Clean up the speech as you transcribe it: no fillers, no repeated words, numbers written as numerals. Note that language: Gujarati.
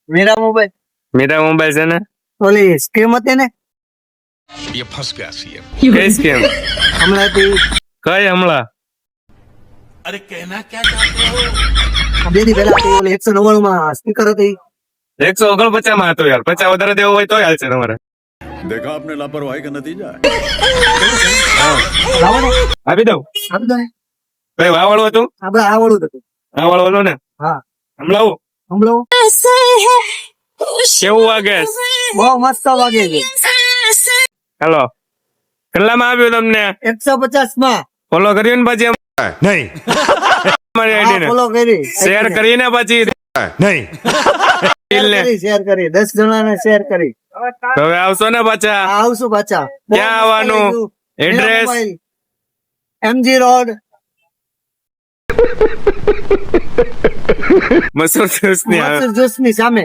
मेरा मोबाइल મીરા મોબાઈલ છે ને ઓલી સ્કીમ હતી ને ये फंस गया सीएम। કઈ સ્કેમ હમણાં કઈ હમણાં अरे कहना क्या चाहते हो? બે દી પહેલા હતી ઓલી 199 માં સ્પીકર હતી 149 માં હતો યાર 50 વધારે દેવો હોય તો હાલશે તમારે देखा आपने लापरवाही का नतीजा है। લાવો ને આપી દઉં આપી દો ને કઈ વાવાળું હતું આપણે આ વાળું જ હતું આ વાળો હતો ને હા હમણાં હમલો કેવું વાગે બહુ મસ્ત વાગે છે હેલો કેટલામાં આવ્યું તમને 150 માં ફોલો કર્યું ને પછી नहीं અમારી આઈડી ને ફોલો કરી શેર કરીને પછી नहीं શેર કરી 10 જણાને શેર કરી હવે આવશો ને પાછા આવશું પાછા ક્યાં આવવાનું? Address? એમજી રોડ મસૂર જ્યુસ ની આવે જ્યુસ ની સામે